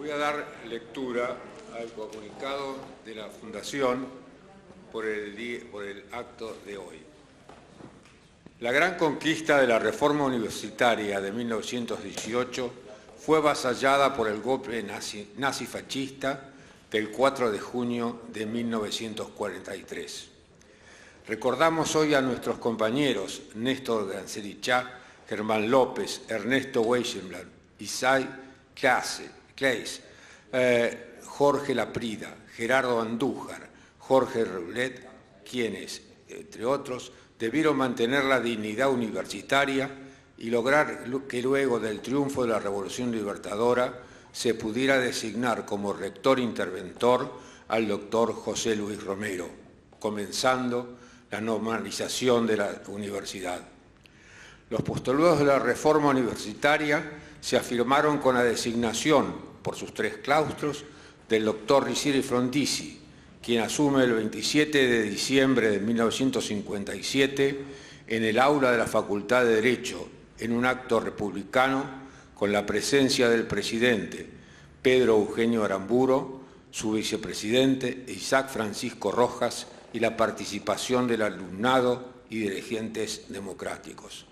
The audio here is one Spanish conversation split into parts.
Voy a dar lectura al comunicado de la Fundación por el acto de hoy. La gran conquista de la reforma universitaria de 1918 fue avasallada por el golpe nazi-fascista del 4 de junio de 1943. Recordamos hoy a nuestros compañeros Néstor Ganserichá, Germán López, Ernesto Weichenblatt, Isai Claes, Jorge Laprida, Gerardo Andújar, Jorge Roulet, quienes, entre otros, debieron mantener la dignidad universitaria y lograr que luego del triunfo de la Revolución Libertadora se pudiera designar como rector interventor al doctor José Luis Romero, comenzando la normalización de la universidad. Los postulados de la reforma universitaria se afirmaron con la designación, por sus 3 claustros, del doctor Ricieri Frondizi, quien asume el 27 de diciembre de 1957 en el aula de la Facultad de Derecho, en un acto republicano, con la presencia del presidente Pedro Eugenio Aramburo, su vicepresidente Isaac Francisco Rojas y la participación del alumnado y dirigentes democráticos.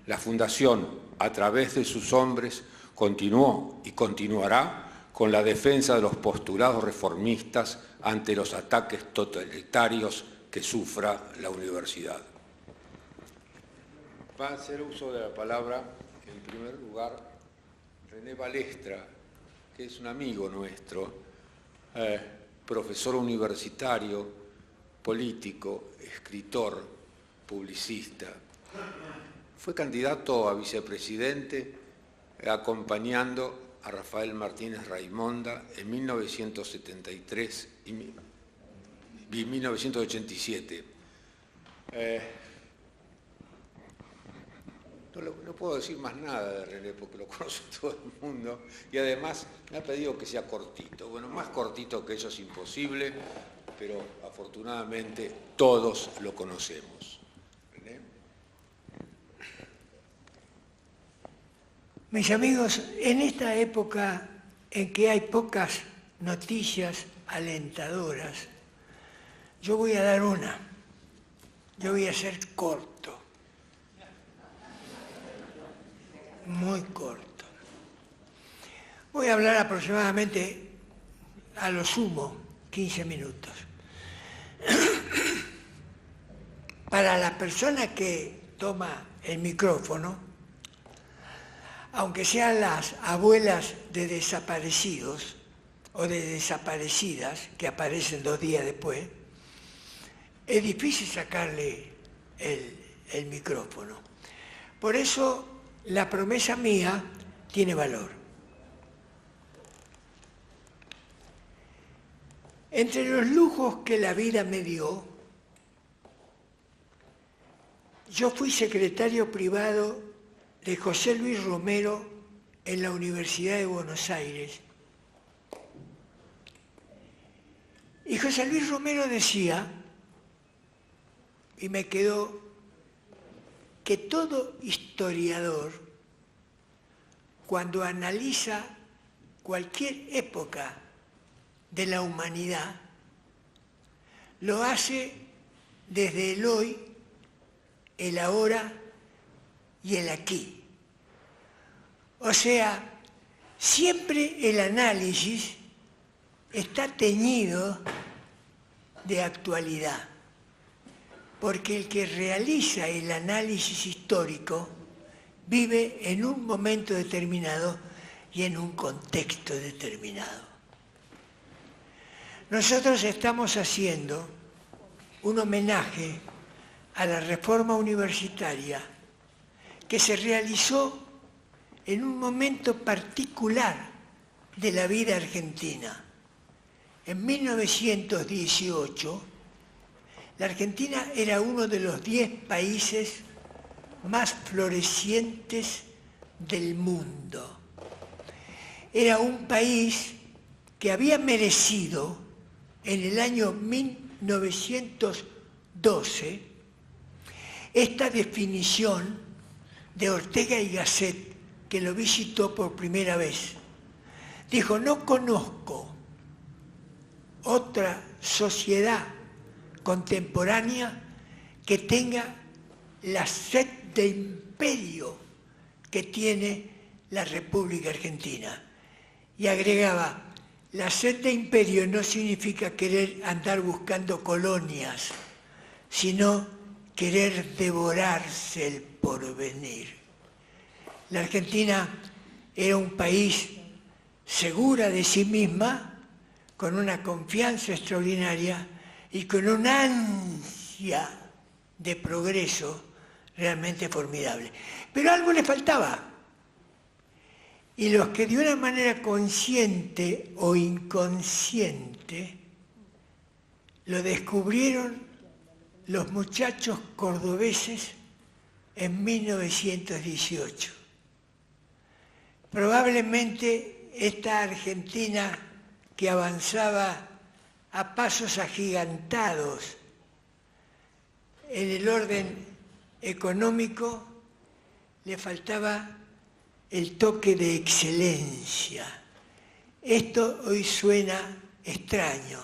La Fundación, a través de sus hombres, continuó y continuará con la defensa de los postulados reformistas ante los ataques totalitarios que sufra la universidad. Va a hacer uso de la palabra, en primer lugar, René Balestra, que es un amigo nuestro, profesor universitario, político, escritor, publicista. Fue candidato a vicepresidente acompañando a Rafael Martínez Raimonda en 1973 y 1987. No puedo decir más nada de René porque lo conoce todo el mundo y además me ha pedido que sea cortito. Bueno, más cortito que eso es imposible, pero afortunadamente todos lo conocemos. René. Mis amigos, en esta época en que hay pocas noticias alentadoras, yo voy a dar una. Yo voy a ser corto. Muy corto. Voy a hablar aproximadamente, a lo sumo, 15 minutos. Para la persona que toma el micrófono, aunque sean las abuelas de desaparecidos o de desaparecidas, que aparecen 2 días después, es difícil sacarle el micrófono. Por eso, la promesa mía tiene valor. Entre los lujos que la vida me dio, yo fui secretario privado de José Luis Romero en la Universidad de Buenos Aires. Y José Luis Romero decía, y me quedó, que todo historiador, cuando analiza cualquier época de la humanidad, lo hace desde el hoy, el ahora y el aquí. O sea, siempre el análisis está teñido de actualidad, porque el que realiza el análisis histórico vive en un momento determinado y en un contexto determinado. Nosotros estamos haciendo un homenaje a la reforma universitaria que se realizó en un momento particular de la vida argentina. En 1918, la Argentina era uno de los 10 países más florecientes del mundo. Era un país que había merecido en el año 1912 esta definición de Ortega y Gasset, que lo visitó por primera vez, Dijo, no conozco otra sociedad contemporánea que tenga la sed de imperio que tiene la República Argentina. Y agregaba, la sed de imperio no significa querer andar buscando colonias, sino querer devorarse el porvenir. La Argentina era un país segura de sí misma, con una confianza extraordinaria y con una ansia de progreso realmente formidable. Pero algo le faltaba. Y los que de una manera consciente o inconsciente lo descubrieron los muchachos cordobeses en 1918. Probablemente esta Argentina que avanzaba a pasos agigantados en el orden económico, le faltaba el toque de excelencia. Esto hoy suena extraño,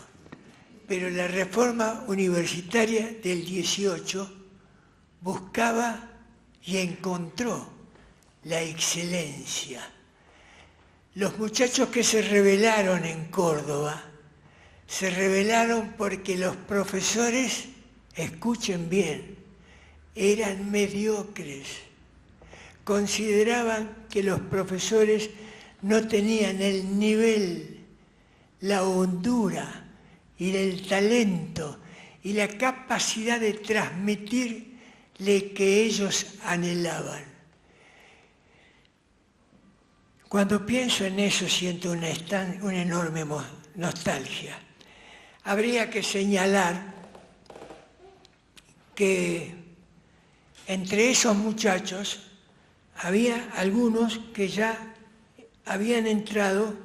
pero la reforma universitaria del 18 buscaba y encontró la excelencia. Los muchachos que se rebelaron en Córdoba, se rebelaron porque los profesores, escuchen bien, eran mediocres. Consideraban que los profesores no tenían el nivel, la hondura y el talento y la capacidad de transmitirle que ellos anhelaban. Cuando pienso en eso siento una enorme nostalgia. Habría que señalar que entre esos muchachos había algunos que ya habían entrado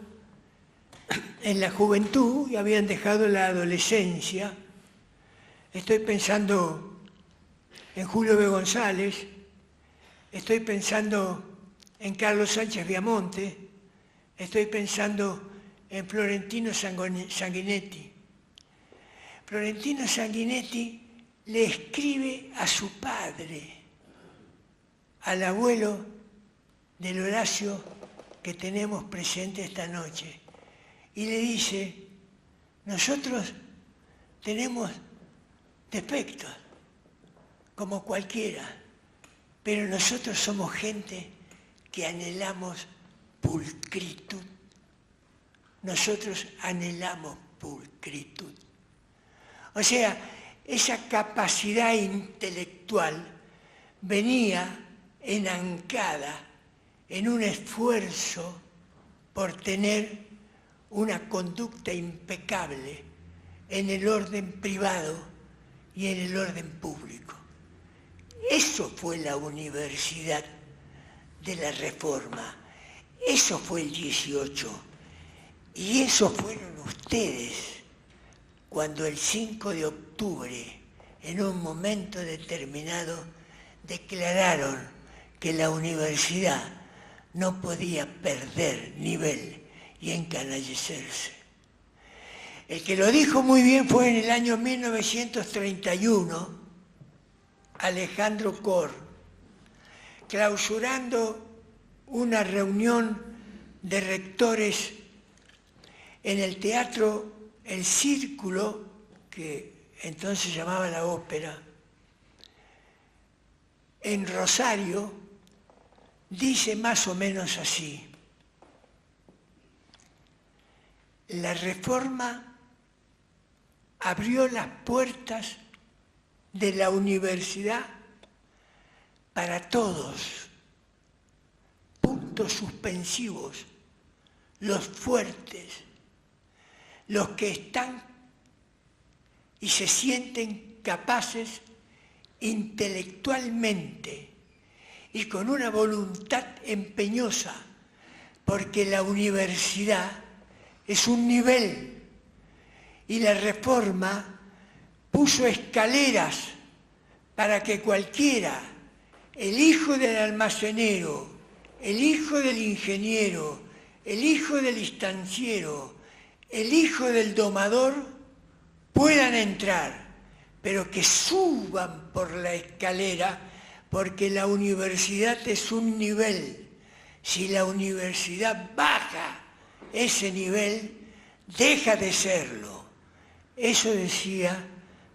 en la juventud y habían dejado la adolescencia. Estoy pensando en Julio B. González, estoy pensando en Carlos Sánchez Viamonte, estoy pensando en Florentino Sanguinetti. Florentino Sanguinetti le escribe a su padre, al abuelo del Horacio que tenemos presente esta noche, y le dice, nosotros tenemos defectos, como cualquiera, pero nosotros somos gente que anhelamos pulcritud. Nosotros anhelamos pulcritud. O sea, esa capacidad intelectual venía enancada en un esfuerzo por tener una conducta impecable en el orden privado y en el orden público. Eso fue la universidad de la Reforma. Eso fue el 18. Y eso fueron ustedes cuando el 5 de octubre, en un momento determinado, declararon que la universidad no podía perder nivel y encanallecerse. El que lo dijo muy bien fue en el año 1931, Alejandro Corr, clausurando una reunión de rectores en el teatro El Círculo, que entonces llamaba la Ópera, en Rosario, dice más o menos así: la Reforma abrió las puertas de la universidad para todos, puntos suspensivos, los fuertes, los que están y se sienten capaces intelectualmente y con una voluntad empeñosa, porque la universidad es un nivel y la Reforma puso escaleras para que cualquiera, el hijo del almacenero, el hijo del ingeniero, el hijo del estanciero, el hijo del domador puedan entrar, pero que suban por la escalera, porque la universidad es un nivel. Si la universidad baja ese nivel, deja de serlo. Eso decía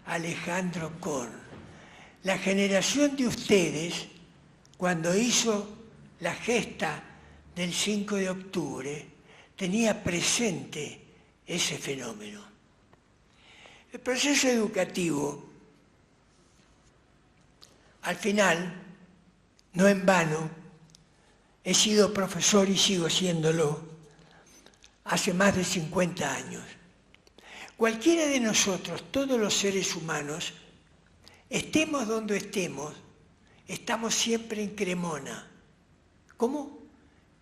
Alejandro Korn. La generación de ustedes, cuando hizo la gesta del 5 de octubre, tenía presente ese fenómeno. El proceso educativo, al final, no en vano, he sido profesor y sigo siéndolo hace más de 50 años. Cualquiera de nosotros, todos los seres humanos, estemos donde estemos, estamos siempre en Cremona. ¿Cómo?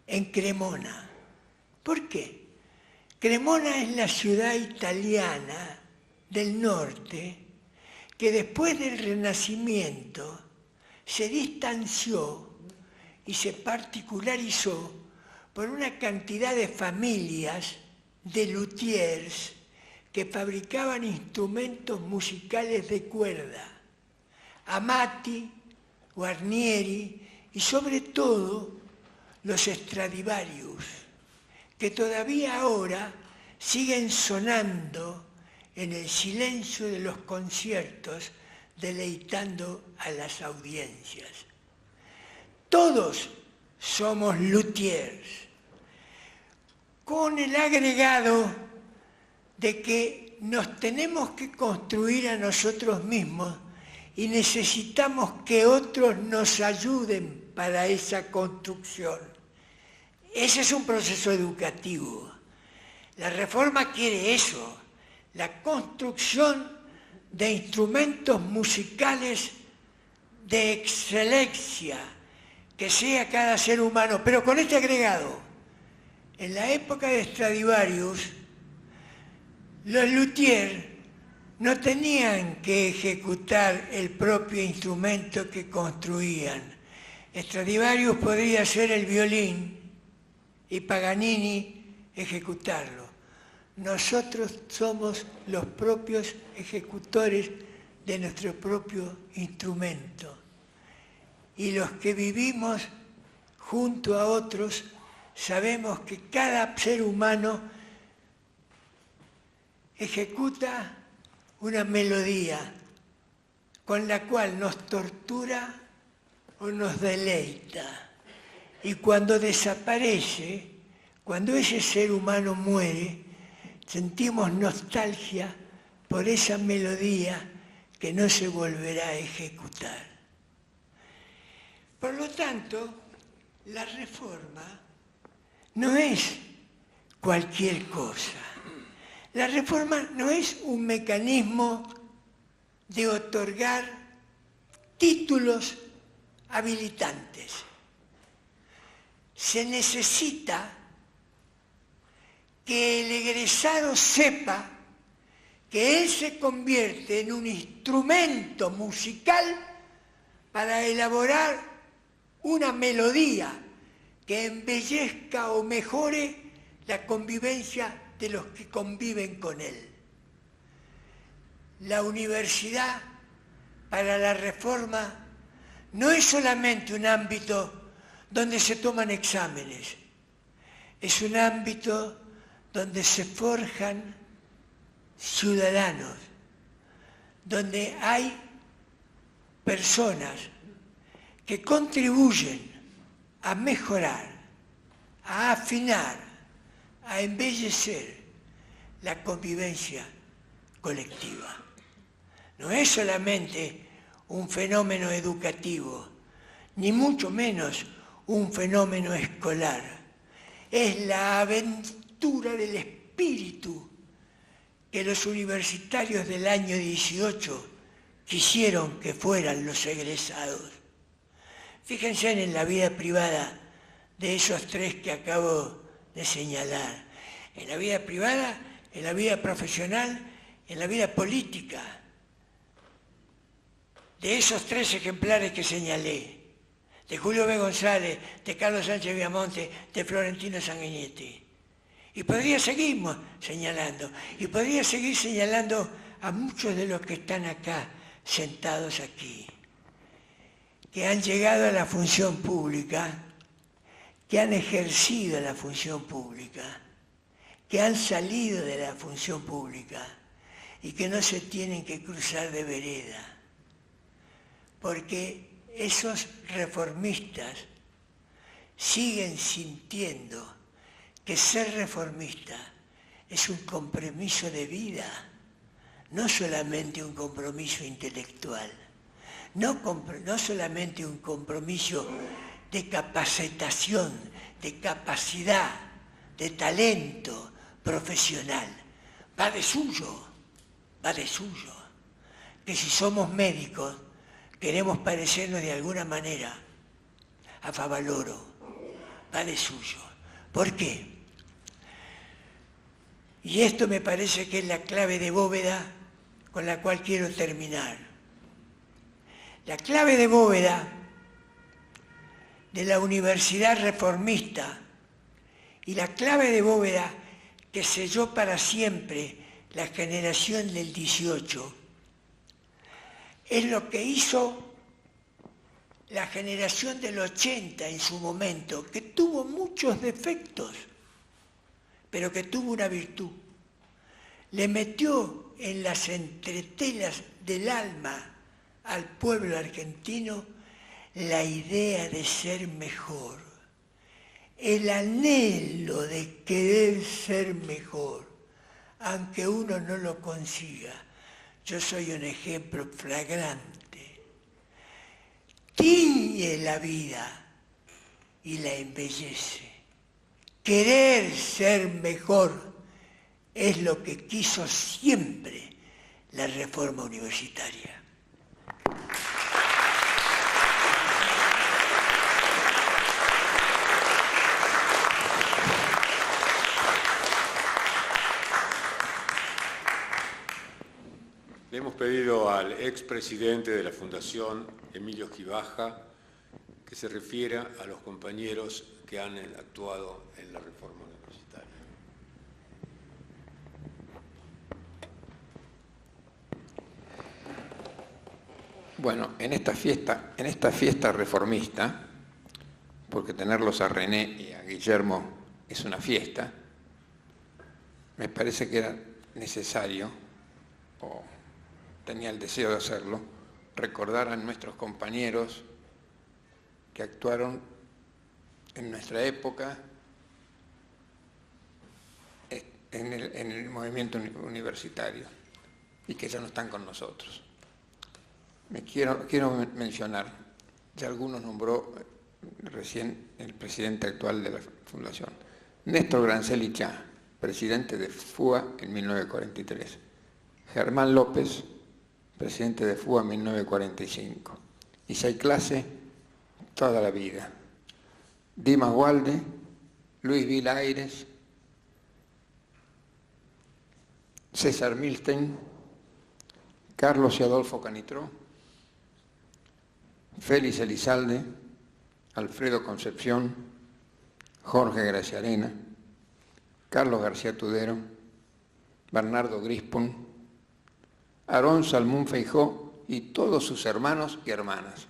En Cremona. ¿Por qué? Cremona es la ciudad italiana del norte que después del Renacimiento se distanció y se particularizó por una cantidad de familias de luthiers que fabricaban instrumentos musicales de cuerda. Amati, Guarnieri y sobre todo los Stradivarius, que todavía ahora siguen sonando en el silencio de los conciertos, deleitando a las audiencias. Todos somos luthiers, con el agregado de que nos tenemos que construir a nosotros mismos y necesitamos que otros nos ayuden para esa construcción. Ese es un proceso educativo. La reforma quiere eso, la construcción de instrumentos musicales de excelencia, que sea cada ser humano, pero con este agregado. En la época de Stradivarius, los luthiers no tenían que ejecutar el propio instrumento que construían. Stradivarius podría ser el violín y Paganini ejecutarlo. Nosotros somos los propios ejecutores de nuestro propio instrumento. Y los que vivimos junto a otros sabemos que cada ser humano ejecuta una melodía con la cual nos tortura o nos deleita. Y cuando desaparece, cuando ese ser humano muere, sentimos nostalgia por esa melodía que no se volverá a ejecutar. Por lo tanto, la reforma no es cualquier cosa. La reforma no es un mecanismo de otorgar títulos habilitantes. Se necesita que el egresado sepa que él se convierte en un instrumento musical para elaborar una melodía que embellezca o mejore la convivencia de los que conviven con él. La universidad para la reforma no es solamente un ámbito donde se toman exámenes, es un ámbito donde se forjan ciudadanos, donde hay personas que contribuyen a mejorar, a afinar, a embellecer la convivencia colectiva. No es solamente un fenómeno educativo, ni mucho menos un fenómeno escolar. Es la aventura del espíritu que los universitarios del año 18 quisieron que fueran los egresados. Fíjense en la vida privada de esos tres que acabo de señalar. En la vida privada, en la vida profesional, en la vida política. De esos tres ejemplares que señalé, de Julio B. González, de Carlos Sánchez Viamonte, de Florentino Sanguinetti. Y podría seguir señalando. Y podría seguir señalando a muchos de los que están acá, sentados aquí, que han llegado a la función pública, que han ejercido la función pública, que han salido de la función pública y que no se tienen que cruzar de vereda. Porque esos reformistas siguen sintiendo que ser reformista es un compromiso de vida, no solamente un compromiso intelectual, no solamente un compromiso de capacitación, de capacidad, de talento profesional. Va de suyo. Que si somos médicos, queremos parecernos de alguna manera a Favaloro. Va de suyo. ¿Por qué? Y esto me parece que es la clave de bóveda con la cual quiero terminar. La clave de bóveda de la universidad reformista y la clave de bóveda que selló para siempre la generación del 18 es lo que hizo la generación del 80 en su momento, que tuvo muchos defectos, pero que tuvo una virtud. Le metió en las entretelas del alma al pueblo argentino la idea de ser mejor, el anhelo de querer ser mejor, aunque uno no lo consiga. Yo soy un ejemplo flagrante. Tiñe la vida y la embellece. Querer ser mejor es lo que quiso siempre la reforma universitaria. Le hemos pedido al expresidente de la Fundación, Emilio Gibaja, que se refiera a los compañeros que han actuado en la reforma universitaria. Bueno, en esta fiesta reformista, porque tenerlos a René y a Guillermo es una fiesta, me parece que era necesario, o tenía el deseo de hacerlo, recordar a nuestros compañeros que actuaron en nuestra época en el movimiento universitario y que ya no están con nosotros. Quiero mencionar, ya algunos nombró recién el presidente actual de la Fundación, Néstor Grancelli Chá, presidente de FUA en 1943, Germán López, presidente de FUA en 1945, Isai Clase, toda la vida, Dimas Walde, Luis Vila Aires, César Milstein, Carlos y Adolfo Canitró, Félix Elizalde, Alfredo Concepción, Jorge Graciarena, Carlos García Tudero, Bernardo Grispon, Aarón Salmún Feijó y todos sus hermanos y hermanas.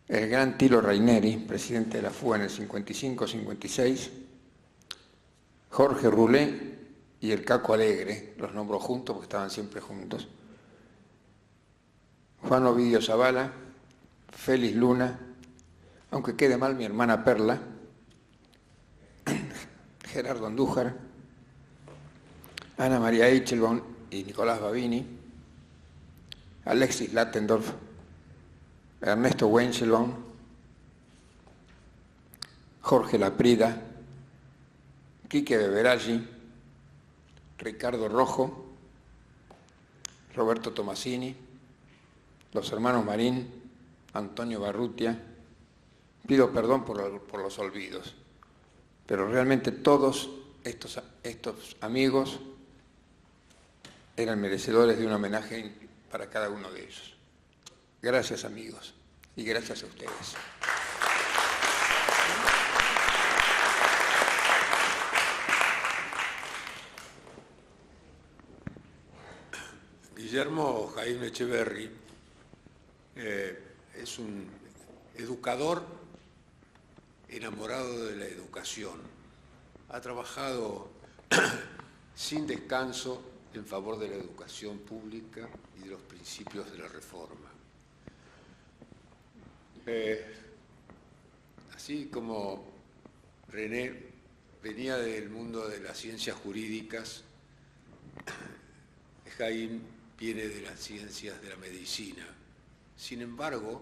El gran Tilo Raineri, presidente de la FUA en el 55-56, Jorge Rulé y el Caco Alegre, los nombró juntos porque estaban siempre juntos, Juan Ovidio Zavala, Félix Luna, aunque quede mal mi hermana Perla, Gerardo Andújar, Ana María Eichelbaum y Nicolás Babini, Alexis Lattendorf, Ernesto Wenchelbaum, Jorge Laprida, Quique Beberaggi, Ricardo Rojo, Roberto Tomasini, los hermanos Marín, Antonio Barrutia. Pido perdón por los olvidos, pero realmente todos estos amigos eran merecedores de un homenaje para cada uno de ellos. Gracias, amigos, y gracias a ustedes. Guillermo Jaime Echeverri es un educador enamorado de la educación. Ha trabajado sin descanso en favor de la educación pública y de los principios de la reforma. Así como René venía del mundo de las ciencias jurídicas, Jaime viene de las ciencias de la medicina. Sin embargo,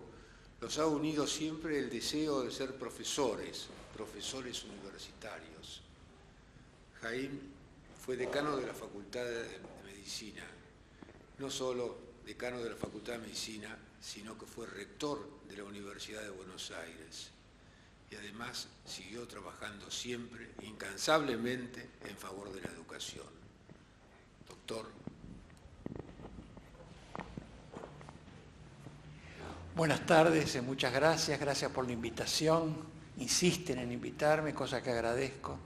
los ha unido siempre el deseo de ser profesores universitarios. Jaime fue decano de la Facultad de Medicina, no solo decano de la Facultad de Medicina, sino que fue rector de la Universidad de Buenos Aires. Y además siguió trabajando siempre, incansablemente, en favor de la educación. Doctor. Buenas tardes, muchas gracias por la invitación. Insisten en invitarme, cosa que agradezco.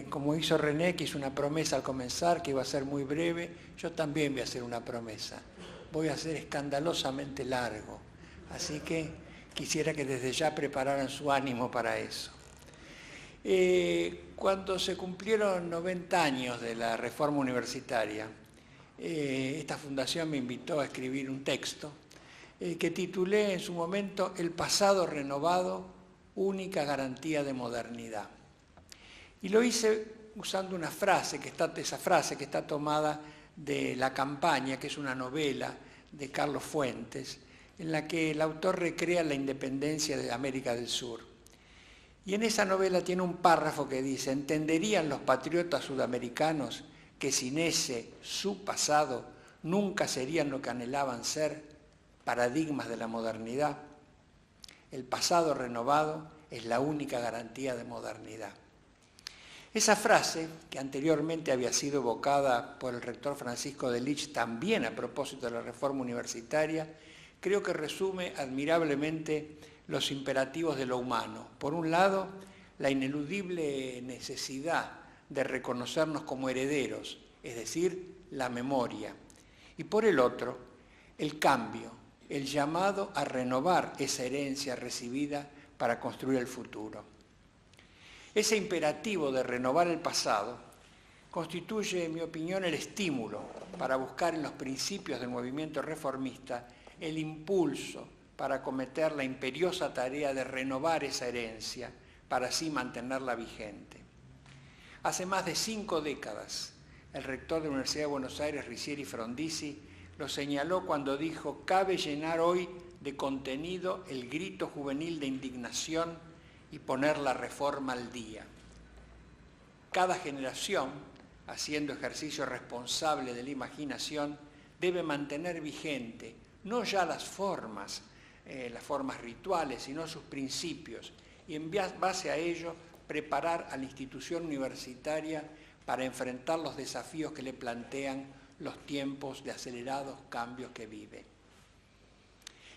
Como hizo René, que hizo una promesa al comenzar, que iba a ser muy breve, yo también voy a hacer una promesa. Voy a ser escandalosamente largo, así que quisiera que desde ya prepararan su ánimo para eso. Cuando se cumplieron 90 años de la reforma universitaria, esta fundación me invitó a escribir un texto que titulé en su momento El pasado renovado, única garantía de modernidad. Y lo hice usando esa frase que está tomada de La campaña, que es una novela de Carlos Fuentes, en la que el autor recrea la independencia de América del Sur. Y en esa novela tiene un párrafo que dice: ¿entenderían los patriotas sudamericanos que sin ese, su pasado, nunca serían lo que anhelaban ser, paradigmas de la modernidad? El pasado renovado es la única garantía de modernidad. Esa frase, que anteriormente había sido evocada por el rector Francisco de Lich también a propósito de la reforma universitaria, creo que resume admirablemente los imperativos de lo humano. Por un lado, la ineludible necesidad de reconocernos como herederos, es decir, la memoria. Y por el otro, el cambio, el llamado a renovar esa herencia recibida para construir el futuro. Ese imperativo de renovar el pasado constituye, en mi opinión, el estímulo para buscar en los principios del movimiento reformista el impulso para acometer la imperiosa tarea de renovar esa herencia para así mantenerla vigente. Hace más de 5 décadas, el rector de la Universidad de Buenos Aires, Ricieri Frondizi, lo señaló cuando dijo: cabe llenar hoy de contenido el grito juvenil de indignación y poner la reforma al día. Cada generación, haciendo ejercicio responsable de la imaginación, debe mantener vigente no ya las formas rituales, sino sus principios, y en base a ello preparar a la institución universitaria para enfrentar los desafíos que le plantean los tiempos de acelerados cambios que vive.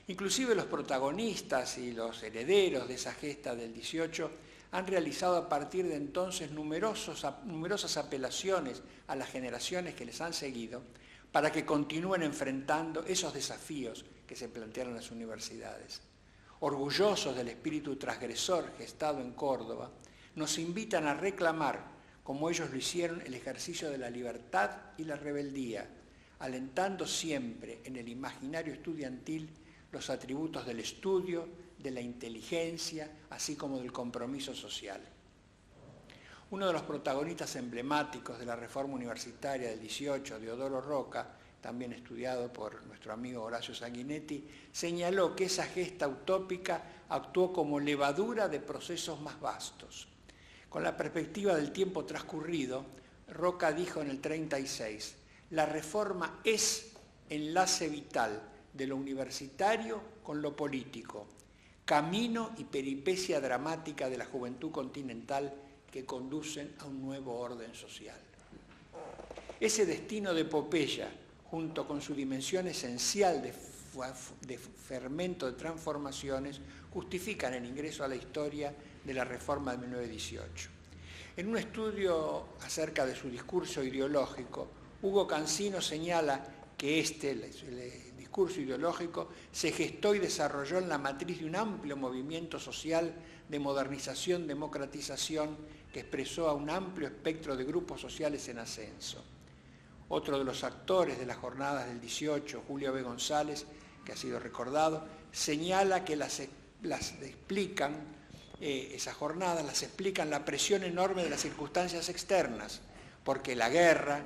Inclusive los protagonistas y los herederos de esa gesta del 18 han realizado a partir de entonces numerosas apelaciones a las generaciones que les han seguido para que continúen enfrentando esos desafíos que se plantearon en las universidades. Orgullosos del espíritu transgresor gestado en Córdoba, nos invitan a reclamar, como ellos lo hicieron, el ejercicio de la libertad y la rebeldía, alentando siempre en el imaginario estudiantil los atributos del estudio, de la inteligencia, así como del compromiso social. Uno de los protagonistas emblemáticos de la reforma universitaria del 18, Deodoro Roca, también estudiado por nuestro amigo Horacio Sanguinetti, señaló que esa gesta utópica actuó como levadura de procesos más vastos. Con la perspectiva del tiempo transcurrido, Roca dijo en el 36, la reforma es enlace vital de lo universitario con lo político, camino y peripecia dramática de la juventud continental que conducen a un nuevo orden social. Ese destino de epopeya, junto con su dimensión esencial de fermento de transformaciones, justifican el ingreso a la historia de la reforma de 1918. En un estudio acerca de su discurso ideológico, Hugo Cancino señala que el discurso ideológico, se gestó y desarrolló en la matriz de un amplio movimiento social de modernización, democratización, que expresó a un amplio espectro de grupos sociales en ascenso. Otro de los actores de las jornadas del 18, Julio B. González, que ha sido recordado, señala que esas jornadas las explican la presión enorme de las circunstancias externas, porque la guerra,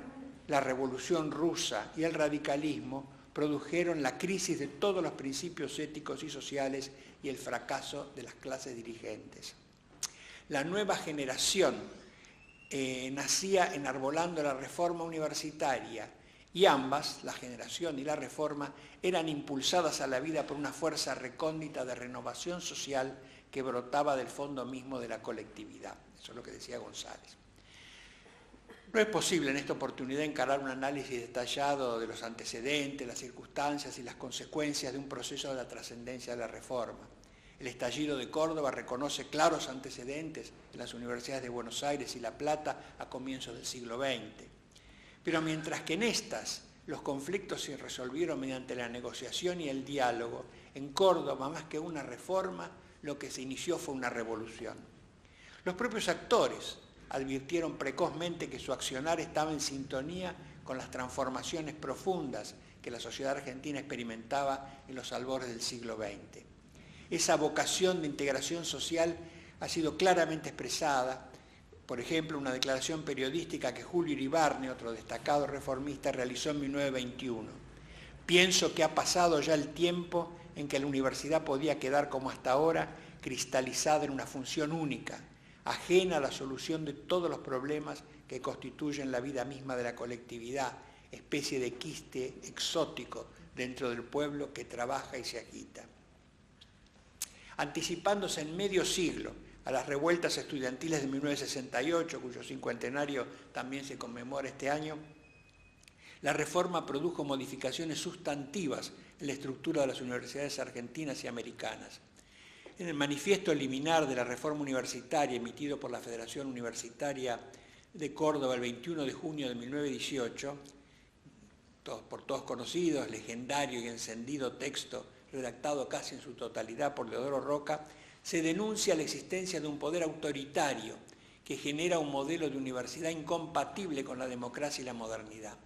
la revolución rusa y el radicalismo produjeron la crisis de todos los principios éticos y sociales y el fracaso de las clases dirigentes. La nueva generación nacía enarbolando la reforma universitaria y ambas, la generación y la reforma, eran impulsadas a la vida por una fuerza recóndita de renovación social que brotaba del fondo mismo de la colectividad. Eso es lo que decía González. No es posible en esta oportunidad encarar un análisis detallado de los antecedentes, las circunstancias y las consecuencias de un proceso de la trascendencia de la reforma. El estallido de Córdoba reconoce claros antecedentes en las universidades de Buenos Aires y La Plata a comienzos del siglo XX. Pero mientras que en estas los conflictos se resolvieron mediante la negociación y el diálogo, en Córdoba, más que una reforma, lo que se inició fue una revolución. Los propios actores advirtieron precozmente que su accionar estaba en sintonía con las transformaciones profundas que la sociedad argentina experimentaba en los albores del siglo XX. Esa vocación de integración social ha sido claramente expresada, por ejemplo, una declaración periodística que Julio Iribarne, otro destacado reformista, realizó en 1921. Pienso que ha pasado ya el tiempo en que la universidad podía quedar como hasta ahora, cristalizada en una función única, ajena a la solución de todos los problemas que constituyen la vida misma de la colectividad, especie de quiste exótico dentro del pueblo que trabaja y se agita. Anticipándose en medio siglo a las revueltas estudiantiles de 1968, cuyo cincuentenario también se conmemora este año, la reforma produjo modificaciones sustantivas en la estructura de las universidades argentinas y americanas. En el manifiesto liminar de la reforma universitaria emitido por la Federación Universitaria de Córdoba el 21 de junio de 1918, por todos conocidos, legendario y encendido texto redactado casi en su totalidad por Leodoro Roca, se denuncia la existencia de un poder autoritario que genera un modelo de universidad incompatible con la democracia y la modernidad.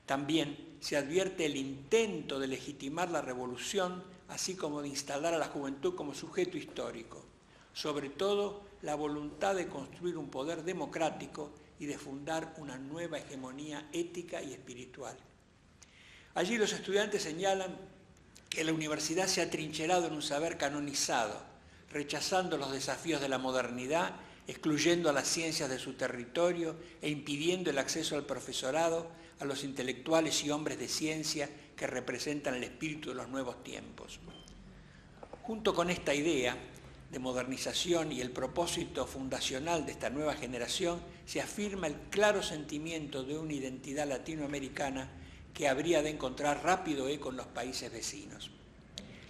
También se advierte el intento de legitimar la revolución, así como de instalar a la juventud como sujeto histórico. Sobre todo, la voluntad de construir un poder democrático y de fundar una nueva hegemonía ética y espiritual. Allí los estudiantes señalan que la universidad se ha atrincherado en un saber canonizado, rechazando los desafíos de la modernidad, excluyendo a las ciencias de su territorio e impidiendo el acceso al profesorado a los intelectuales y hombres de ciencia que representan el espíritu de los nuevos tiempos. Junto con esta idea de modernización y el propósito fundacional de esta nueva generación, se afirma el claro sentimiento de una identidad latinoamericana que habría de encontrar rápido eco en los países vecinos.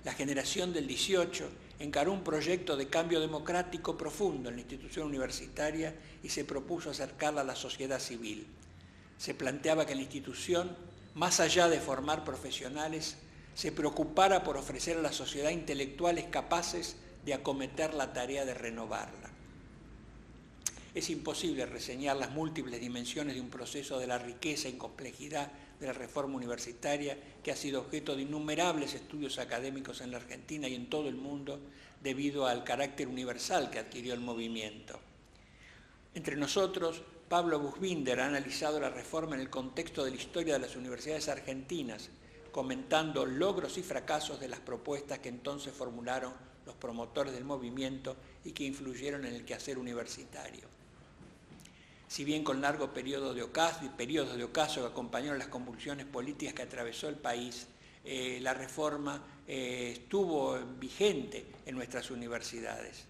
La generación del 18 encaró un proyecto de cambio democrático profundo en la institución universitaria y se propuso acercarla a la sociedad civil. Se planteaba que la institución, más allá de formar profesionales, se preocupara por ofrecer a la sociedad intelectuales capaces de acometer la tarea de renovarla. Es imposible reseñar las múltiples dimensiones de un proceso de la riqueza y complejidad de la reforma universitaria que ha sido objeto de innumerables estudios académicos en la Argentina y en todo el mundo debido al carácter universal que adquirió el movimiento. Entre nosotros, Pablo Buchbinder ha analizado la reforma en el contexto de la historia de las universidades argentinas, comentando logros y fracasos de las propuestas que entonces formularon los promotores del movimiento y que influyeron en el quehacer universitario. Si bien con largo periodos de ocaso que acompañaron las convulsiones políticas que atravesó el país, la reforma estuvo vigente en nuestras universidades.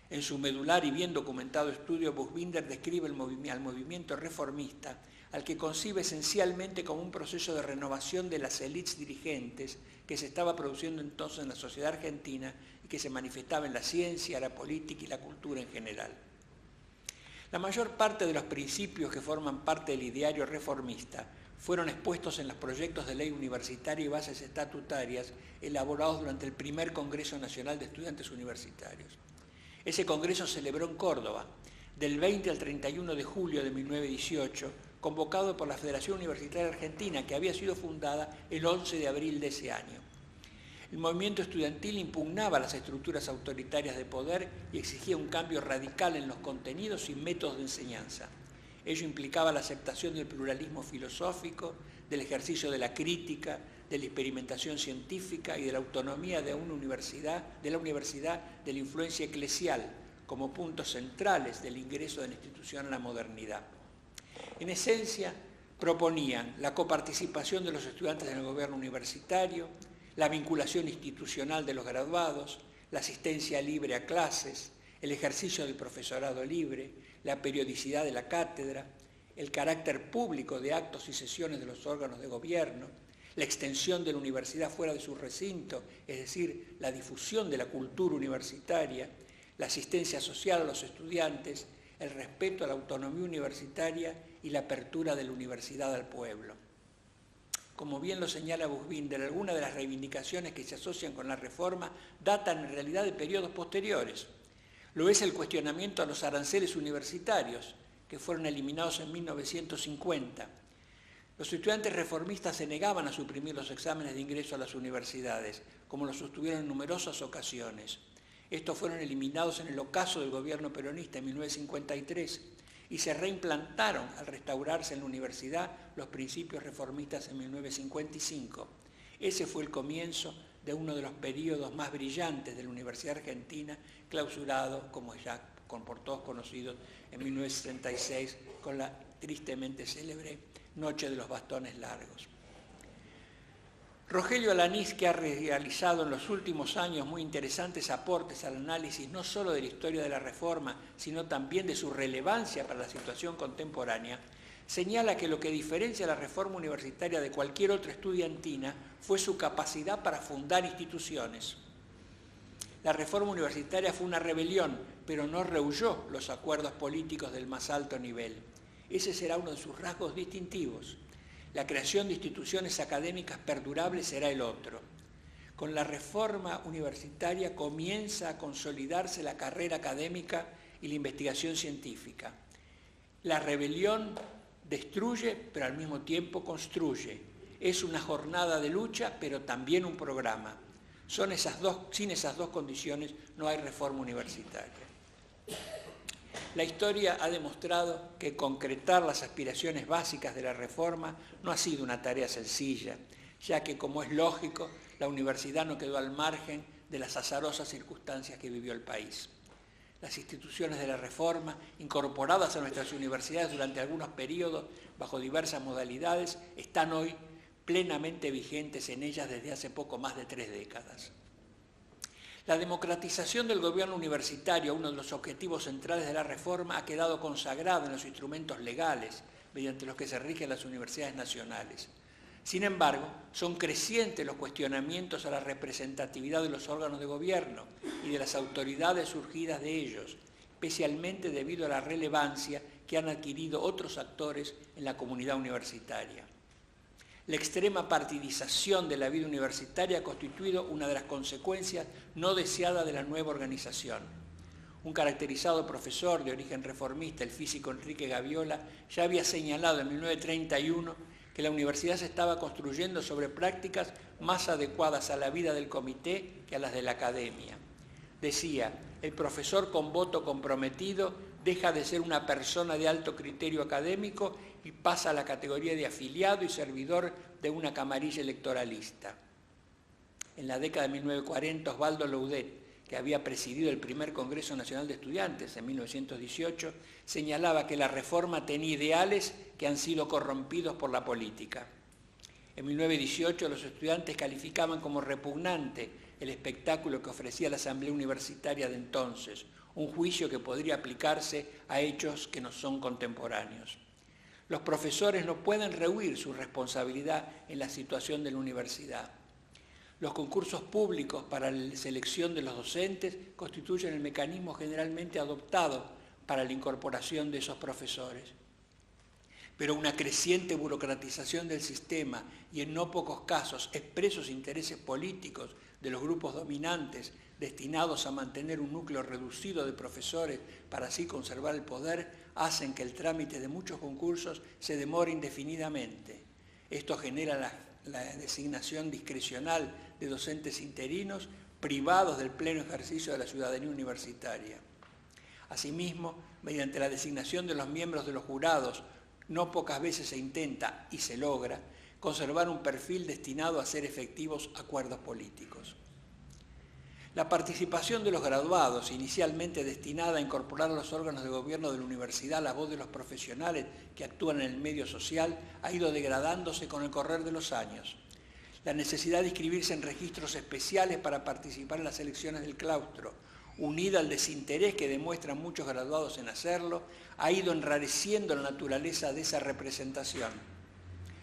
En su medular y bien documentado estudio, Buchbinder describe al movimiento reformista, al que concibe esencialmente como un proceso de renovación de las élites dirigentes que se estaba produciendo entonces en la sociedad argentina y que se manifestaba en la ciencia, la política y la cultura en general. La mayor parte de los principios que forman parte del ideario reformista fueron expuestos en los proyectos de ley universitaria y bases estatutarias elaborados durante el primer Congreso Nacional de Estudiantes Universitarios. Ese congreso se celebró en Córdoba, del 20 al 31 de julio de 1918, convocado por la Federación Universitaria Argentina, que había sido fundada el 11 de abril de ese año. El movimiento estudiantil impugnaba las estructuras autoritarias de poder y exigía un cambio radical en los contenidos y métodos de enseñanza. Ello implicaba la aceptación del pluralismo filosófico, del ejercicio de la crítica, de la experimentación científica y de la autonomía de la universidad de la influencia eclesial como puntos centrales del ingreso de la institución a la modernidad. En esencia, proponían la coparticipación de los estudiantes en el gobierno universitario, la vinculación institucional de los graduados, la asistencia libre a clases, el ejercicio del profesorado libre, la periodicidad de la cátedra, el carácter público de actos y sesiones de los órganos de gobierno, la extensión de la universidad fuera de su recinto, es decir, la difusión de la cultura universitaria, la asistencia social a los estudiantes, el respeto a la autonomía universitaria y la apertura de la universidad al pueblo. Como bien lo señala Buchbinder, algunas de las reivindicaciones que se asocian con la reforma datan en realidad de periodos posteriores. Lo es el cuestionamiento a los aranceles universitarios, que fueron eliminados en 1950. Los estudiantes reformistas se negaban a suprimir los exámenes de ingreso a las universidades, como lo sostuvieron en numerosas ocasiones. Estos fueron eliminados en el ocaso del gobierno peronista en 1953 y se reimplantaron al restaurarse en la universidad los principios reformistas en 1955. Ese fue el comienzo de uno de los periodos más brillantes de la Universidad Argentina, clausurado, como ya por todos conocidos, en 1966 con la tristemente célebre Noche de los Bastones Largos. Rogelio Alanís, que ha realizado en los últimos años muy interesantes aportes al análisis no solo de la historia de la Reforma, sino también de su relevancia para la situación contemporánea, señala que lo que diferencia la Reforma Universitaria de cualquier otra estudiantina fue su capacidad para fundar instituciones. La Reforma Universitaria fue una rebelión, pero no rehuyó los acuerdos políticos del más alto nivel. Ese será uno de sus rasgos distintivos. La creación de instituciones académicas perdurables será el otro. Con la Reforma Universitaria comienza a consolidarse la carrera académica y la investigación científica. La rebelión destruye, pero al mismo tiempo construye. Es una jornada de lucha, pero también un programa. Sin esas dos condiciones no hay reforma universitaria. La historia ha demostrado que concretar las aspiraciones básicas de la reforma no ha sido una tarea sencilla, ya que, como es lógico, la universidad no quedó al margen de las azarosas circunstancias que vivió el país. Las instituciones de la reforma, incorporadas a nuestras universidades durante algunos periodos bajo diversas modalidades, están hoy plenamente vigentes en ellas desde hace poco más de 3 décadas. La democratización del gobierno universitario, uno de los objetivos centrales de la reforma, ha quedado consagrado en los instrumentos legales mediante los que se rigen las universidades nacionales. Sin embargo, son crecientes los cuestionamientos a la representatividad de los órganos de gobierno y de las autoridades surgidas de ellos, especialmente debido a la relevancia que han adquirido otros actores en la comunidad universitaria. La extrema partidización de la vida universitaria ha constituido una de las consecuencias no deseadas de la nueva organización. Un caracterizado profesor de origen reformista, el físico Enrique Gaviola, ya había señalado en 1931 que la universidad se estaba construyendo sobre prácticas más adecuadas a la vida del comité que a las de la academia. Decía, el profesor con voto comprometido deja de ser una persona de alto criterio académico y pasa a la categoría de afiliado y servidor de una camarilla electoralista. En la década de 1940, Osvaldo Loudet, que había presidido el primer Congreso Nacional de Estudiantes en 1918, señalaba que la reforma tenía ideales que han sido corrompidos por la política. En 1918 los estudiantes calificaban como repugnante el espectáculo que ofrecía la Asamblea Universitaria de entonces, un juicio que podría aplicarse a hechos que no son contemporáneos. Los profesores no pueden rehuir su responsabilidad en la situación de la universidad. Los concursos públicos para la selección de los docentes constituyen el mecanismo generalmente adoptado para la incorporación de esos profesores. pero una creciente burocratización del sistema y en no pocos casos expresos intereses políticos de los grupos dominantes destinados a mantener un núcleo reducido de profesores para así conservar el poder, hacen que el trámite de muchos concursos se demore indefinidamente. Esto genera la designación discrecional de docentes interinos privados del pleno ejercicio de la ciudadanía universitaria. Asimismo, mediante la designación de los miembros de los jurados, no pocas veces se intenta, y se logra, conservar un perfil destinado a hacer efectivos acuerdos políticos. La participación de los graduados, inicialmente destinada a incorporar a los órganos de gobierno de la universidad la voz de los profesionales que actúan en el medio social, ha ido degradándose con el correr de los años. La necesidad de inscribirse en registros especiales para participar en las elecciones del claustro, unida al desinterés que demuestran muchos graduados en hacerlo, ha ido enrareciendo la naturaleza de esa representación.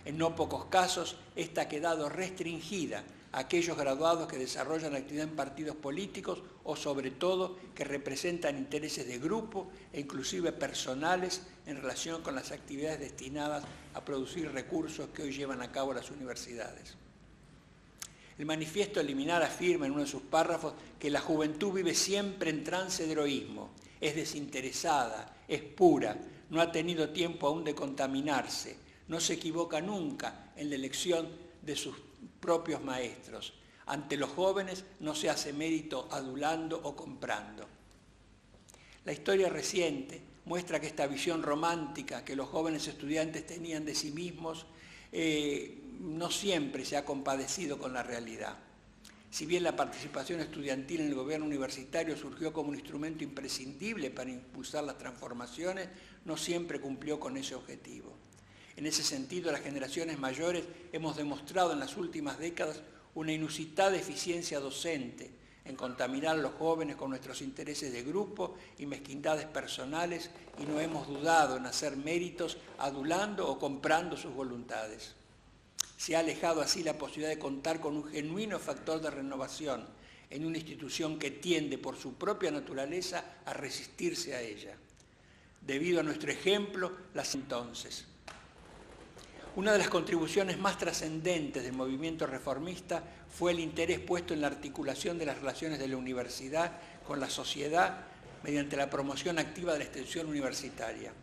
En no pocos casos, esta ha quedado restringida a aquellos graduados que desarrollan actividad en partidos políticos o, sobre todo, que representan intereses de grupo e inclusive personales en relación con las actividades destinadas a producir recursos que hoy llevan a cabo las universidades. El manifiesto Eliminar afirma en uno de sus párrafos que la juventud vive siempre en trance de heroísmo, es desinteresada, es pura, no ha tenido tiempo aún de contaminarse, no se equivoca nunca en la elección de sus propios maestros. Ante los jóvenes no se hace mérito adulando o comprando. La historia reciente muestra que esta visión romántica que los jóvenes estudiantes tenían de sí mismos no siempre se ha compadecido con la realidad. Si bien la participación estudiantil en el gobierno universitario surgió como un instrumento imprescindible para impulsar las transformaciones, no siempre cumplió con ese objetivo. En ese sentido, las generaciones mayores hemos demostrado en las últimas décadas una inusitada eficiencia docente en contaminar a los jóvenes con nuestros intereses de grupo y mezquindades personales, y no hemos dudado en hacer méritos adulando o comprando sus voluntades. Se ha alejado así la posibilidad de contar con un genuino factor de renovación en una institución que tiende por su propia naturaleza a resistirse a ella. Debido a nuestro ejemplo, entonces. Una de las contribuciones más trascendentes del movimiento reformista fue el interés puesto en la articulación de las relaciones de la universidad con la sociedad mediante la promoción activa de la extensión universitaria.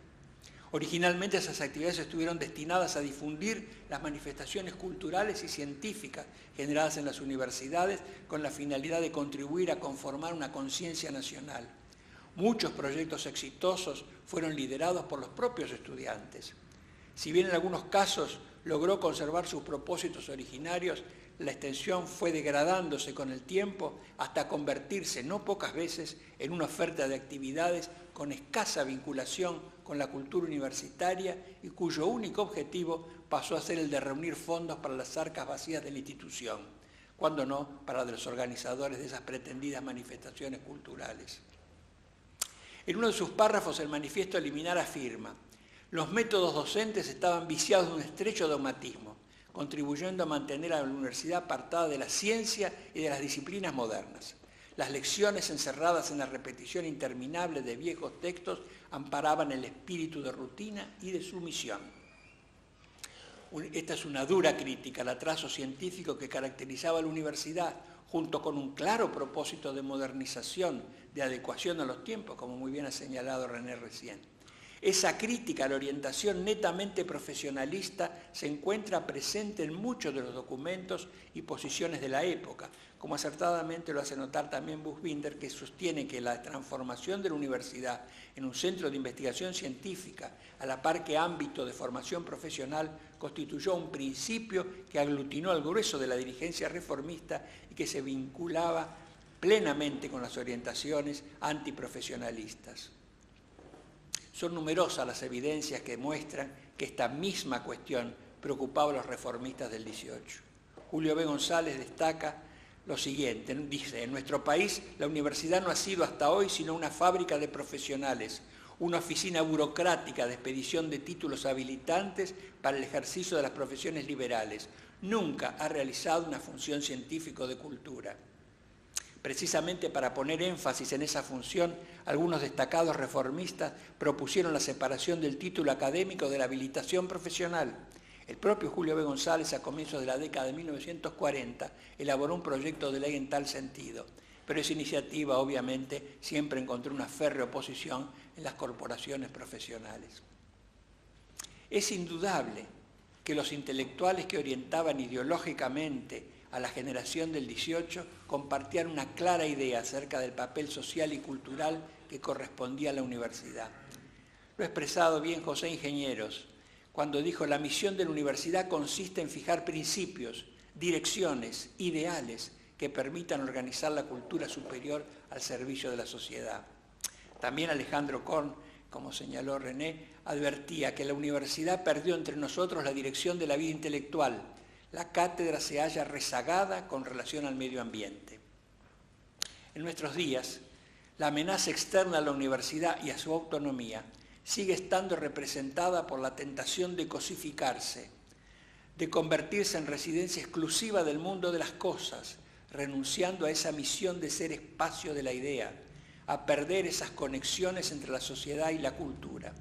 Originalmente esas actividades estuvieron destinadas a difundir las manifestaciones culturales y científicas generadas en las universidades con la finalidad de contribuir a conformar una conciencia nacional. Muchos proyectos exitosos fueron liderados por los propios estudiantes. Si bien en algunos casos logró conservar sus propósitos originarios, la extensión fue degradándose con el tiempo hasta convertirse, no pocas veces, en una oferta de actividades con escasa vinculación con la cultura universitaria y cuyo único objetivo pasó a ser el de reunir fondos para las arcas vacías de la institución, cuando no para de los organizadores de esas pretendidas manifestaciones culturales. En uno de sus párrafos, el manifiesto Eliminar afirma: los métodos docentes estaban viciados de un estrecho dogmatismo, contribuyendo a mantener a la universidad apartada de la ciencia y de las disciplinas modernas. Las lecciones encerradas en la repetición interminable de viejos textos amparaban el espíritu de rutina y de sumisión. Esta es una dura crítica al atraso científico que caracterizaba a la universidad, junto con un claro propósito de modernización, de adecuación a los tiempos, como muy bien ha señalado René recién. Esa crítica a la orientación netamente profesionalista se encuentra presente en muchos de los documentos y posiciones de la época, como acertadamente lo hace notar también Buchbinder, que sostiene que la transformación de la universidad en un centro de investigación científica, a la par que ámbito de formación profesional, constituyó un principio que aglutinó al grueso de la dirigencia reformista y que se vinculaba plenamente con las orientaciones antiprofesionalistas. Son numerosas las evidencias que muestran que esta misma cuestión preocupaba a los reformistas del 18. Julio B. González destaca lo siguiente, dice: en nuestro país la universidad no ha sido hasta hoy sino una fábrica de profesionales, una oficina burocrática de expedición de títulos habilitantes para el ejercicio de las profesiones liberales. Nunca ha realizado una función científica de cultura. Precisamente para poner énfasis en esa función, algunos destacados reformistas propusieron la separación del título académico de la habilitación profesional. El propio Julio B. González, a comienzos de la década de 1940, elaboró un proyecto de ley en tal sentido, pero esa iniciativa, obviamente, siempre encontró una férrea oposición en las corporaciones profesionales. Es indudable que los intelectuales que orientaban ideológicamente a la generación del 18 compartían una clara idea acerca del papel social y cultural que correspondía a la universidad. Lo ha expresado bien José Ingenieros cuando dijo: la misión de la universidad consiste en fijar principios, direcciones, ideales que permitan organizar la cultura superior al servicio de la sociedad. También Alejandro Korn, como señaló René, advertía que la universidad perdió entre nosotros la dirección de la vida intelectual. La cátedra se halla rezagada con relación al medio ambiente. En nuestros días, la amenaza externa a la universidad y a su autonomía sigue estando representada por la tentación de cosificarse, de convertirse en residencia exclusiva del mundo de las cosas, renunciando a esa misión de ser espacio de la idea, a perder esas conexiones entre la sociedad y la cultura.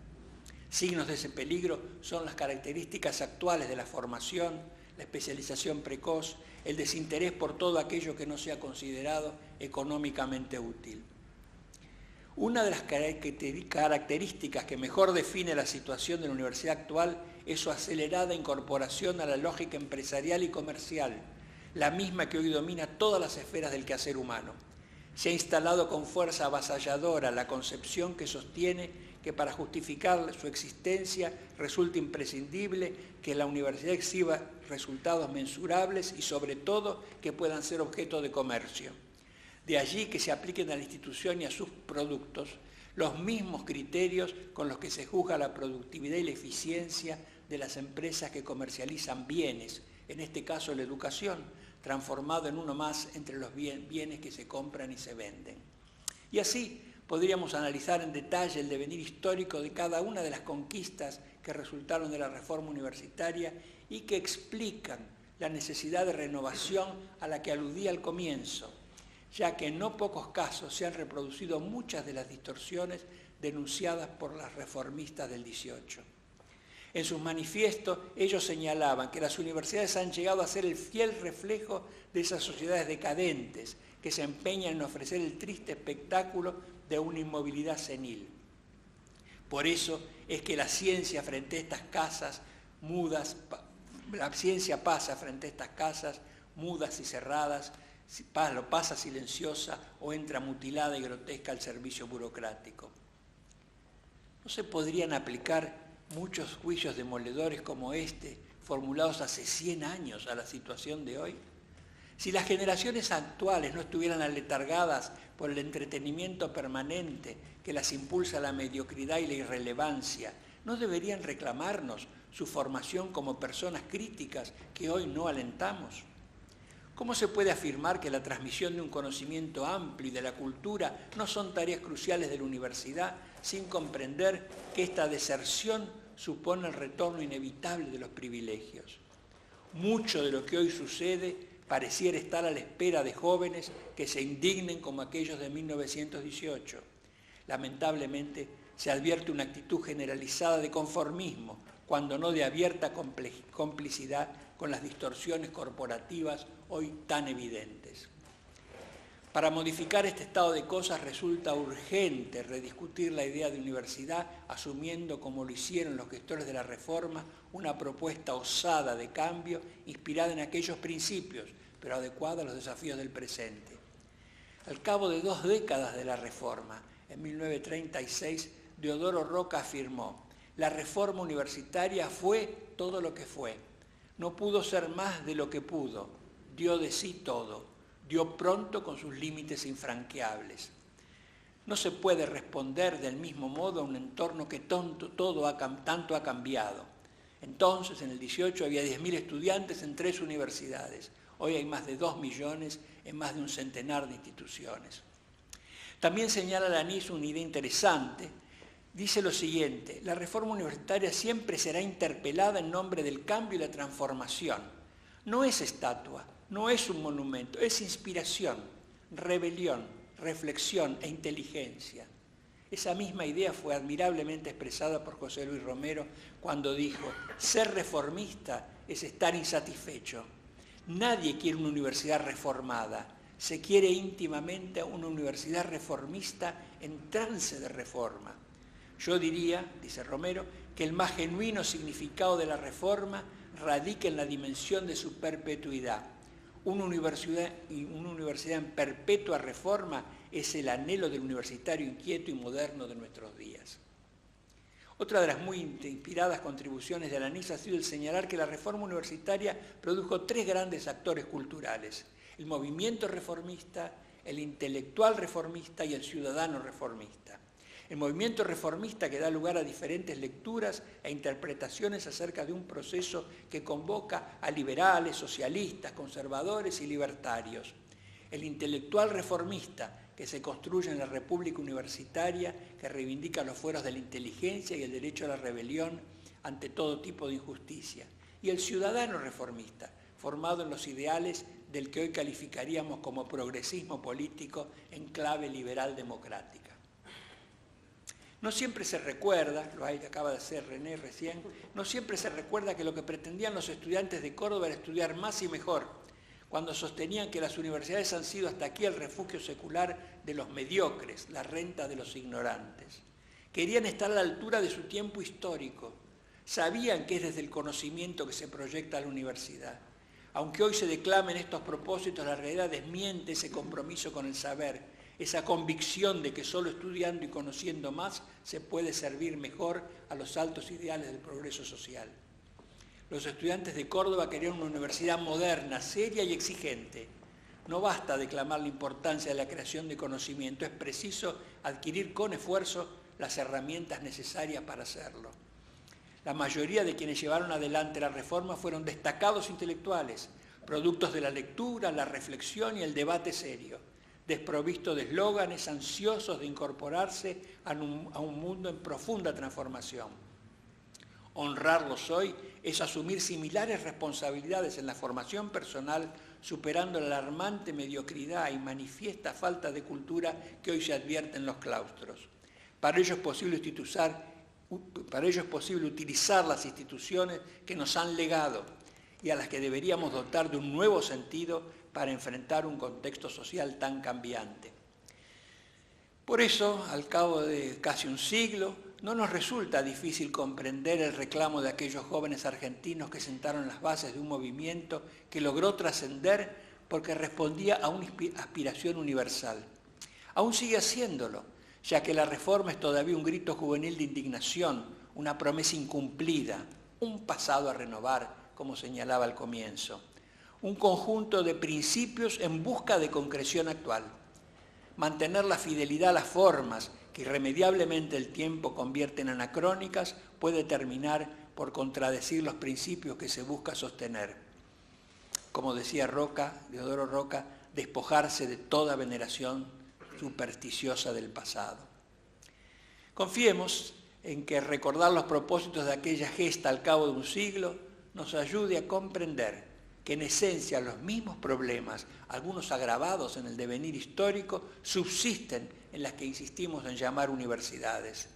Signos de ese peligro son las características actuales de la formación, la especialización precoz, el desinterés por todo aquello que no sea considerado económicamente útil. Una de las características que mejor define la situación de la universidad actual es su acelerada incorporación a la lógica empresarial y comercial, la misma que hoy domina todas las esferas del quehacer humano. Se ha instalado con fuerza avasalladora la concepción que sostiene que para justificar su existencia resulta imprescindible que la universidad exhiba resultados mensurables y sobre todo que puedan ser objeto de comercio. De allí que se apliquen a la institución y a sus productos los mismos criterios con los que se juzga la productividad y la eficiencia de las empresas que comercializan bienes, en este caso la educación, transformado en uno más entre los bienes que se compran y se venden. Y así podríamos analizar en detalle el devenir histórico de cada una de las conquistas que resultaron de la reforma universitaria y que explican la necesidad de renovación a la que aludía al comienzo, ya que en no pocos casos se han reproducido muchas de las distorsiones denunciadas por las reformistas del 18. En sus manifiestos, ellos señalaban que las universidades han llegado a ser el fiel reflejo de esas sociedades decadentes que se empeñan en ofrecer el triste espectáculo de una inmovilidad senil. Por eso es que la ciencia frente a estas casas mudas, la ciencia pasa frente a estas casas mudas y cerradas, lo pasa silenciosa o entra mutilada y grotesca al servicio burocrático. ¿No se podrían aplicar muchos juicios demoledores como este, formulados hace 100 años a la situación de hoy? Si las generaciones actuales no estuvieran aletargadas por el entretenimiento permanente que las impulsa a la mediocridad y la irrelevancia, ¿no deberían reclamarnos su formación como personas críticas que hoy no alentamos? ¿Cómo se puede afirmar que la transmisión de un conocimiento amplio y de la cultura no son tareas cruciales de la universidad sin comprender que esta deserción supone el retorno inevitable de los privilegios? Mucho de lo que hoy sucede pareciera estar a la espera de jóvenes que se indignen como aquellos de 1918. Lamentablemente, se advierte una actitud generalizada de conformismo, cuando no de abierta complicidad con las distorsiones corporativas hoy tan evidentes. Para modificar este estado de cosas resulta urgente rediscutir la idea de universidad, asumiendo, como lo hicieron los gestores de la Reforma, una propuesta osada de cambio inspirada en aquellos principios, pero adecuada a los desafíos del presente. Al cabo de 2 décadas de la Reforma, en 1936, Deodoro Roca afirmó: la reforma universitaria fue todo lo que fue. No pudo ser más de lo que pudo. Dio de sí todo. Dio pronto con sus límites infranqueables. No se puede responder del mismo modo a un entorno que tanto ha cambiado. Entonces, en el 18 había 10.000 estudiantes en 3 universidades. Hoy hay más de 2 millones en más de un centenar de instituciones. También señala Lanís una idea interesante. Dice lo siguiente: la reforma universitaria siempre será interpelada en nombre del cambio y la transformación. No es estatua, no es un monumento, es inspiración. rebelión, reflexión e inteligencia. Esa misma idea fue admirablemente expresada por José Luis Romero cuando dijo: ser reformista es estar insatisfecho. Nadie quiere una universidad reformada, se quiere íntimamente una universidad reformista en trance de reforma. Yo diría, dice Romero, que el más genuino significado de la reforma radica en la dimensión de su perpetuidad. Una universidad en perpetua reforma es el anhelo del universitario inquieto y moderno de nuestros días. Otra de las muy inspiradas contribuciones de Alanís ha sido el señalar que la reforma universitaria produjo tres grandes actores culturales: el movimiento reformista, el intelectual reformista y el ciudadano reformista. El movimiento reformista, que da lugar a diferentes lecturas e interpretaciones acerca de un proceso que convoca a liberales, socialistas, conservadores y libertarios. El intelectual reformista, que se construye en la República Universitaria, que reivindica los fueros de la inteligencia y el derecho a la rebelión ante todo tipo de injusticia. Y el ciudadano reformista, formado en los ideales del que hoy calificaríamos como progresismo político en clave liberal democrática. No siempre se recuerda, lo acaba de hacer René recién, no siempre se recuerda que lo que pretendían los estudiantes de Córdoba era estudiar más y mejor, cuando sostenían que las universidades han sido hasta aquí el refugio secular de los mediocres, la renta de los ignorantes. Querían estar a la altura de su tiempo histórico, sabían que es desde el conocimiento que se proyecta la universidad. Aunque hoy se declamen estos propósitos, la realidad desmiente ese compromiso con el saber, esa convicción de que solo estudiando y conociendo más se puede servir mejor a los altos ideales del progreso social. Los estudiantes de Córdoba querían una universidad moderna, seria y exigente. No basta declamar la importancia de la creación de conocimiento, es preciso adquirir con esfuerzo las herramientas necesarias para hacerlo. La mayoría de quienes llevaron adelante la reforma fueron destacados intelectuales, productos de la lectura, la reflexión y el debate serio, desprovisto de eslóganes, ansiosos de incorporarse a un mundo en profunda transformación. Honrarlos hoy es asumir similares responsabilidades en la formación personal, superando la alarmante mediocridad y manifiesta falta de cultura que hoy se advierte en los claustros. Para ello es posible utilizar las instituciones que nos han legado y a las que deberíamos dotar de un nuevo sentido para enfrentar un contexto social tan cambiante. Por eso, al cabo de casi un siglo, no nos resulta difícil comprender el reclamo de aquellos jóvenes argentinos que sentaron las bases de un movimiento que logró trascender porque respondía a una aspiración universal. Aún sigue haciéndolo, ya que la reforma es todavía un grito juvenil de indignación, una promesa incumplida, un pasado a renovar, como señalaba al comienzo. Un conjunto de principios en busca de concreción actual. Mantener la fidelidad a las formas que irremediablemente el tiempo convierte en anacrónicas puede terminar por contradecir los principios que se busca sostener. Como decía Deodoro Roca, despojarse de toda veneración supersticiosa del pasado. Confiemos en que recordar los propósitos de aquella gesta al cabo de un siglo nos ayude a comprender que en esencia los mismos problemas, algunos agravados en el devenir histórico, subsisten en las que insistimos en llamar universidades.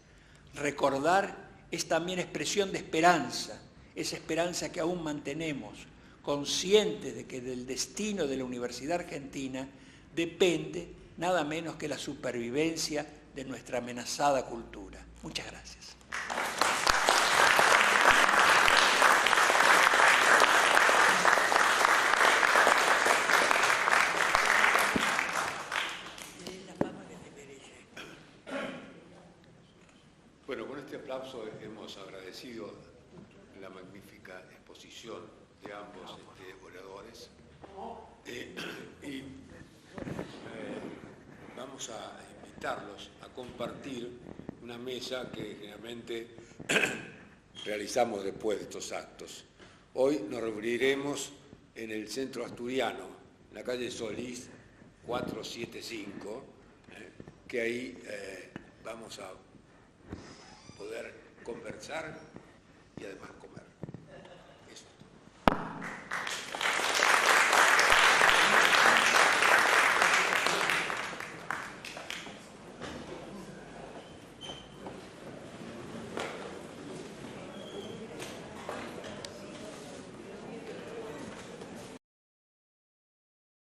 Recordar es también expresión de esperanza, esa esperanza que aún mantenemos, conscientes de que del destino de la Universidad Argentina depende nada menos que la supervivencia de nuestra amenazada cultura. Muchas gracias. Bueno, con este aplauso hemos agradecido la magnífica exposición de ambos oradores y vamos a invitarlos a compartir una mesa que generalmente realizamos después de estos actos. Hoy nos reuniremos en el Centro Asturiano, en la calle Solís 475, que ahí vamos a poder conversar y además comer.